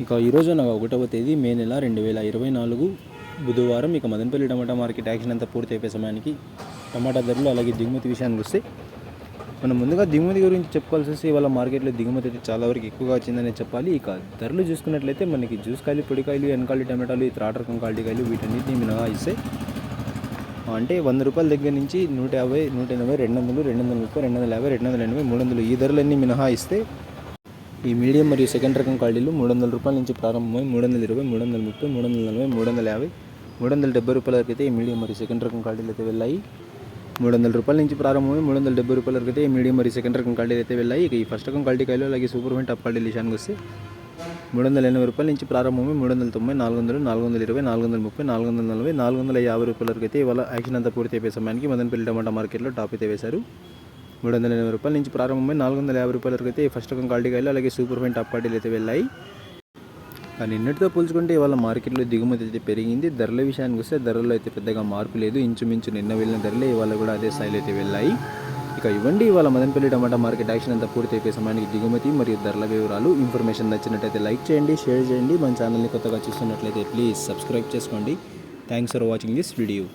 ఇక ఈరోజు నాకు 1వ తేదీ మే నెల 2024 బుధవారం. ఇక మదనపల్లి టమాటా మార్కెట్ యాక్షన్ అంతా పూర్తి అయిపోయే సమయానికి టమాటా ధరలు అలాగే దిగుమతి విషయానికి వస్తే మనం ముందుగా దిగుమతి గురించి చెప్పుకోవాల్సి వస్తే ఇవాళ మార్కెట్లో దిగుమతి అయితే చాలా వరకు ఎక్కువగా వచ్చిందని చెప్పాలి. ఇక ధరలు చూసుకున్నట్లయితే మనకి జ్యూస్ కాయలు, పొడికాయలు, ఎనకాలి టమాటాలు, ఈ త్రాట రకం క్వాలిటీ కాయలు వీటన్నిటిని మినహాయిస్తే అంటే 100 రూపాయల దగ్గర నుంచి 150, 180, 200, 230, 250, 280, 300 ఈ ధరలన్నీ మినహాయిస్తే ఈ మీడియం మరియు సెకండ్ రకం క్వాలిటీలు 300 రూపాయల నుంచి ప్రారంభమై 320, 330, 340, 350, 370 రూపాయల వరకు అయితే ఈ మీడియం మరియు సెకండ్ రకం క్వాలిటీలు అయితే వెళ్ళాయి. 300 రూపాయల నుంచి ప్రారంభమై 370 రూపాయల వరకు అయితే ఈ మీడియం మరియు సెకండ్ రకం క్వాలిటీలు అయితే వెళ్ళాయి. ఇక ఈ ఫస్ట్ రకం క్వాలిటీ కాయలు అలాగే సూపర్ ఫైన్ టాప్ క్వాలిటీ విషయానికి వస్తే 380 రూపాయల నుంచి ప్రారంభమై 390, 400, 420, 430, 440, 450 రూపాయల వరకు అయితే ఇవాళ యాక్షన్ అంతా పూర్తి అయిపోయే సమయానికి మదనపల్లి టమాటా మార్కెట్లో టాప్ అయితే వేశారు. 380 రూపాయల నుంచి ప్రారంభమై 450 రూపాయల వరకు అయితే ఫస్ట్ రకం క్వాలిటీ కాయలు అలాగే సూపర్ ఫైన్ టాప్ క్వాలిటీలు అయితే వెళ్ళాయి. కానీ నిన్నటితో పోల్చుకుంటే ఇవాళ మార్కెట్లో దిగుమతి అయితే పెరిగింది. ధరల విషయానికి వస్తే ధరల్లో అయితే పెద్దగా మార్పు లేదు. ఇంచుమించు నిన్న వెళ్ళిన ధరలే ఇవాళ కూడా అదే స్థాయిలో అయితే వెళ్ళాయి. ఇక ఇవ్వండి ఇవాళ మదనపల్లి టమాటా మార్కెట్ యాక్షన్ అంతా పూర్తి అయిపోయే సమయానికి దిగుమతి మరియు ధరల వివరాలు. ఇన్ఫర్మేషన్ నచ్చినట్టయితే లైక్ చేయండి, షేర్ చేయండి. మన ఛానల్ని కొత్తగా చూస్తున్నట్లయితే ప్లీజ్ సబ్స్క్రైబ్ చేసుకోండి. Thanks for watching this video.